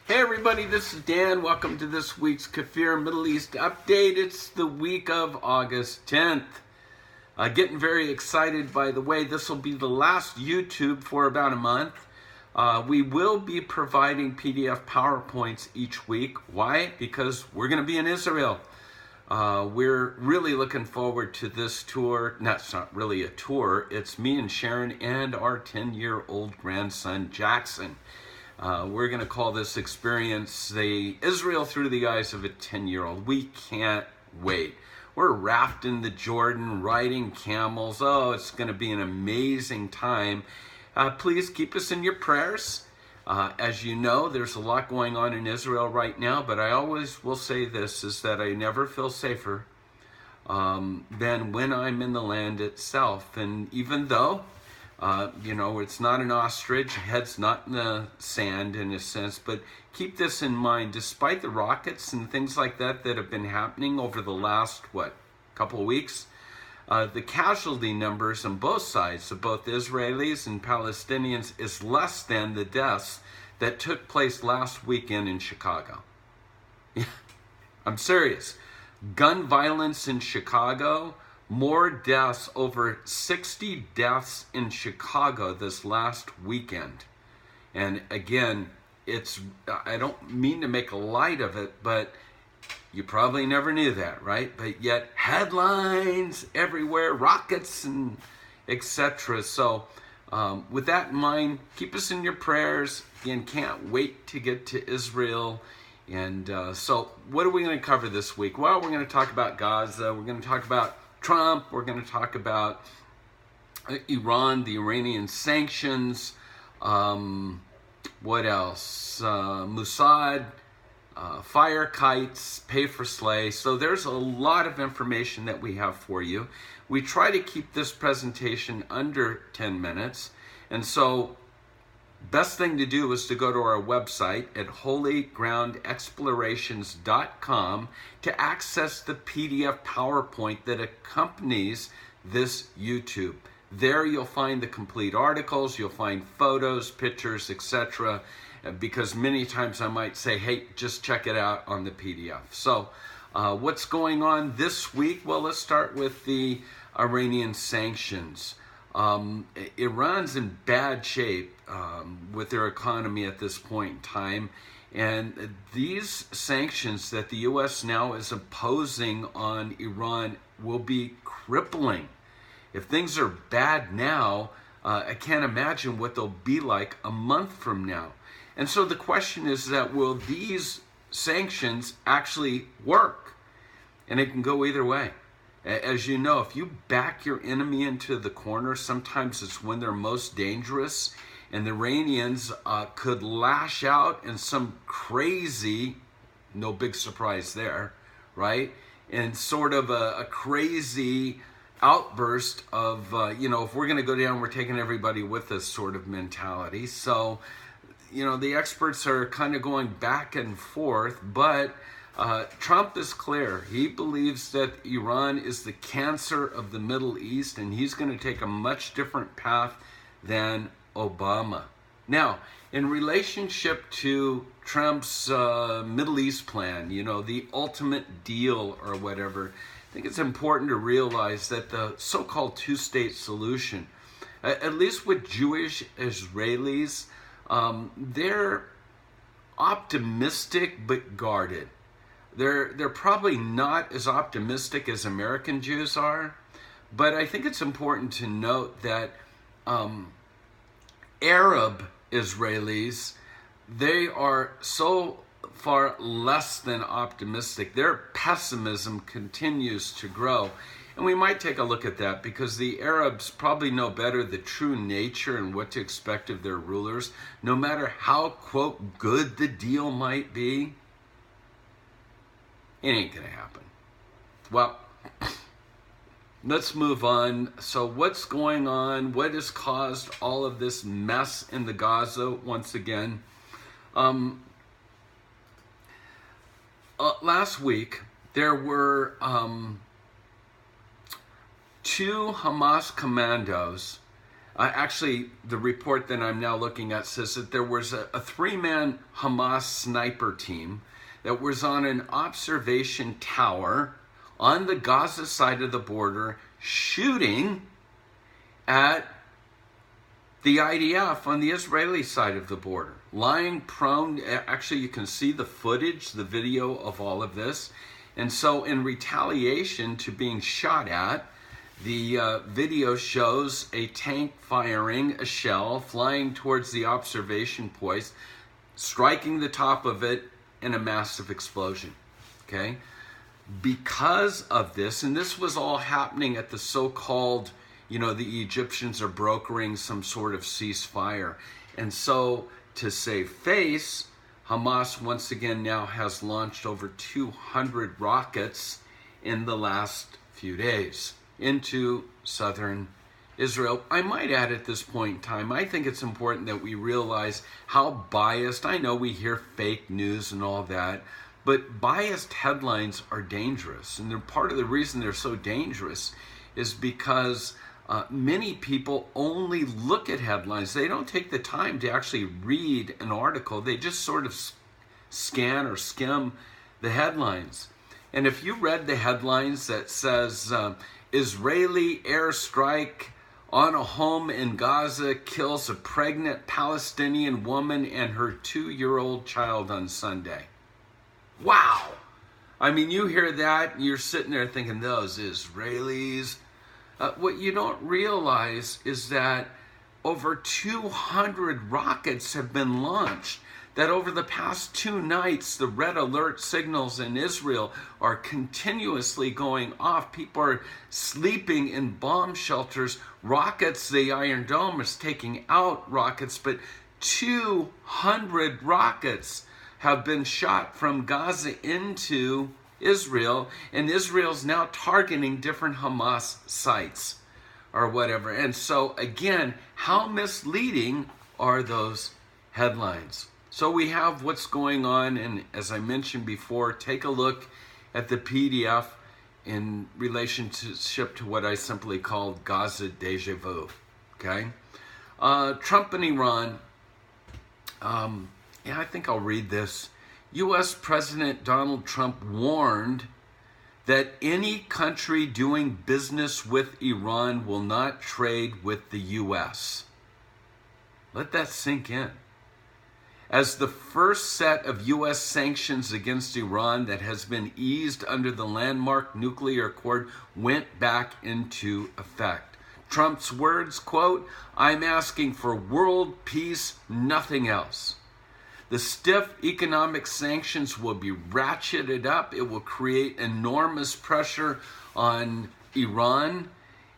Hey everybody, this is Dan. Welcome to this week's KFIR Middle East Update. It's the week of August 10th. Getting very excited, by the way. This will be the last YouTube for about a month. We will be providing PDF PowerPoints each week. Why? Because we're going to be in Israel. We're really looking forward to this tour. That's not really a tour. It's me and Sharon and our 10-year-old grandson, Jackson. We're going to call this experience the Israel through the eyes of a 10-year-old. We can't wait. We're rafting the Jordan, riding camels. Oh, it's going to be an amazing time. Please keep us in your prayers. As you know, there's a lot going on in Israel right now, but I always will say this, is that I never feel safer than when I'm in the land itself. And even though it's not an ostrich, head's not in the sand in a sense, but keep this in mind, despite the rockets and things like that that have been happening over the last, couple of weeks, the casualty numbers on both sides, of both Israelis and Palestinians, is less than the deaths that took place last weekend in Chicago. I'm serious. Gun violence in Chicago, more deaths, over 60 deaths in Chicago this last weekend. And again, I don't mean to make a light of it, but you probably never knew that, right? But yet headlines everywhere, rockets and etc. So with that in mind, keep us in your prayers. Again, can't wait to get to Israel. And so what are we going to cover this week? Well, we're going to talk about Gaza. We're going to talk about Trump. We're going to talk about Iran, the Iranian sanctions. What else? Mossad, fire kites, pay for slay. So there's a lot of information that we have for you. We try to keep this presentation under 10 minutes. And so best thing to do is to go to our website at holygroundexplorations.com to access the PDF PowerPoint that accompanies this YouTube. There you'll find the complete articles, you'll find photos, pictures, etc. Because many times I might say, hey, just check it out on the PDF. So what's going on this week? Well, let's start with the Iranian sanctions. Iran's in bad shape with their economy at this point in time, and these sanctions that the U.S. now is imposing on Iran will be crippling. If things are bad now, I can't imagine what they'll be like a month from now. And so the question is that will these sanctions actually work? And it can go either way. As you know, if you back your enemy into the corner, sometimes it's when they're most dangerous, and the Iranians could lash out in some crazy, no big surprise there, right? And sort of a crazy outburst of, if we're going to go down, we're taking everybody with us sort of mentality. So, the experts are kind of going back and forth, but Trump is clear. He believes that Iran is the cancer of the Middle East, and he's going to take a much different path than Obama. Now, in relationship to Trump's Middle East plan, the ultimate deal or whatever, I think it's important to realize that the so-called two-state solution, at least with Jewish Israelis, they're optimistic but guarded. They're probably not as optimistic as American Jews are, but I think it's important to note that Arab Israelis, they are so far less than optimistic. Their pessimism continues to grow. And we might take a look at that because the Arabs probably know better the true nature and what to expect of their rulers, no matter how, quote, good the deal might be. It ain't gonna happen. Well, let's move on. So what's going on? What has caused all of this mess in the Gaza once again? Last week, there were 2 Hamas commandos Actually, the report that I'm now looking at says that there was a three-man Hamas sniper team that was on an observation tower on the Gaza side of the border shooting at the IDF on the Israeli side of the border, lying prone. Actually, you can see the footage, the video of all of this. And so in retaliation to being shot at, the video shows a tank firing a shell, flying towards the observation post, striking the top of it, and a massive explosion. Okay? Because of this, and this was all happening at the so-called, the Egyptians are brokering some sort of ceasefire. And so to save face, Hamas once again now has launched over 200 rockets in the last few days into southern Israel. I might add at this point in time, I think it's important that we realize how biased, I know we hear fake news and all that, but biased headlines are dangerous. And part of the reason they're so dangerous is because many people only look at headlines. They don't take the time to actually read an article. They just sort of scan or skim the headlines. And if you read the headlines that says, Israeli airstrike on a home in Gaza kills a pregnant Palestinian woman and her 2-year-old child on Sunday. Wow! I mean, you hear that, and you're sitting there thinking, those Israelis. What you don't realize is that over 200 rockets have been launched, that over the past 2 nights, the red alert signals in Israel are continuously going off. People are sleeping in bomb shelters. Rockets, the Iron Dome is taking out rockets, but 200 rockets have been shot from Gaza into Israel, and Israel's now targeting different Hamas sites or whatever. And so again, how misleading are those headlines? So we have what's going on, and as I mentioned before, take a look at the PDF in relationship to what I simply called Gaza deja vu. Okay, Trump and Iran. I think I'll read this. U.S. President Donald Trump warned that any country doing business with Iran will not trade with the U.S. Let that sink in. As the first set of U.S. sanctions against Iran that has been eased under the landmark nuclear accord went back into effect. Trump's words, quote, "I'm asking for world peace, nothing else." The stiff economic sanctions will be ratcheted up. It will create enormous pressure on Iran.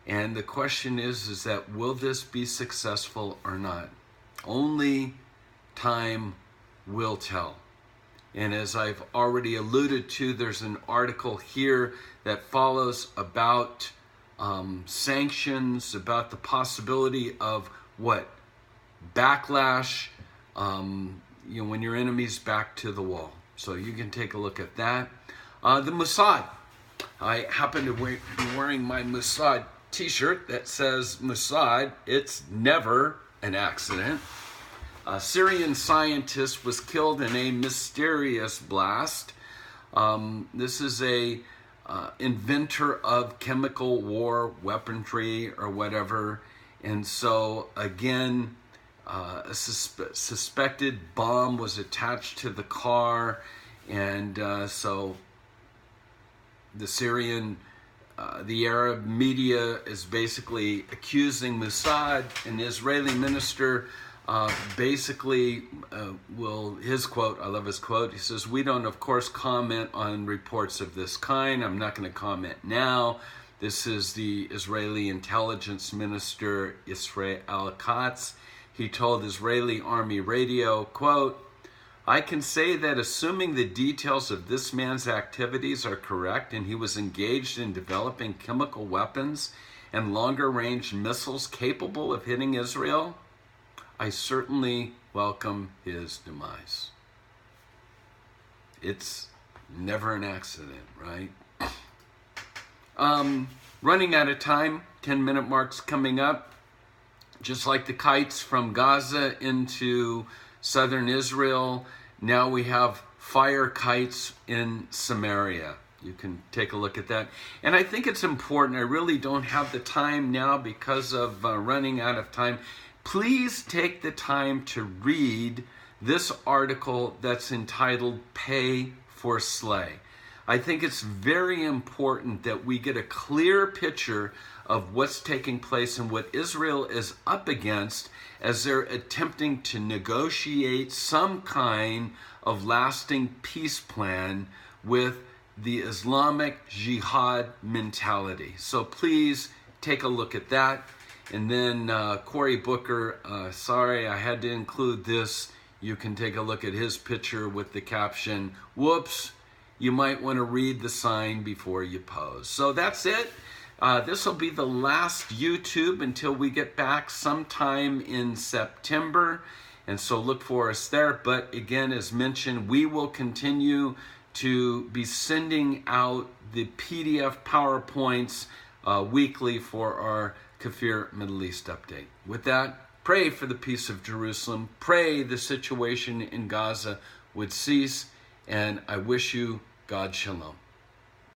And the question is that will this be successful or not? Only time will tell. And as I've already alluded to, there's an article here that follows about sanctions, about the possibility of what? Backlash, when your enemy's back to the wall. So you can take a look at that. The Mossad. I happen to be wearing my Mossad t-shirt that says Mossad, it's never an accident. A Syrian scientist was killed in a mysterious blast. This is a inventor of chemical war weaponry or whatever. And so, again, a suspected bomb was attached to the car. And so the Syrian, the Arab media is basically accusing Mossad, an Israeli minister, his quote, I love his quote, he says, "We don't, of course, comment on reports of this kind. I'm not going to comment now." This is the Israeli intelligence minister, Israel Katz. He told Israeli Army Radio, quote, "I can say that assuming the details of this man's activities are correct and he was engaged in developing chemical weapons and longer-range missiles capable of hitting Israel, I certainly welcome his demise." It's never an accident, right? Running out of time, 10-minute mark's coming up. Just like the kites from Gaza into southern Israel, now we have fire kites in Samaria. You can take a look at that. And I think it's important. I really don't have the time now because of running out of time. Please take the time to read this article that's entitled Pay for Slay. I think it's very important that we get a clear picture of what's taking place and what Israel is up against as they're attempting to negotiate some kind of lasting peace plan with the Islamic Jihad mentality. So please take a look at that. And then Cory Booker, sorry I had to include this. You can take a look at his picture with the caption, "Whoops, you might want to read the sign before you pose." So that's it. This will be the last YouTube until we get back sometime in September. And so look for us there. But again, as mentioned, we will continue to be sending out the PDF PowerPoints weekly for our KFIR Middle East update. With that, pray for the peace of Jerusalem. Pray the situation in Gaza would cease. And I wish you God's shalom.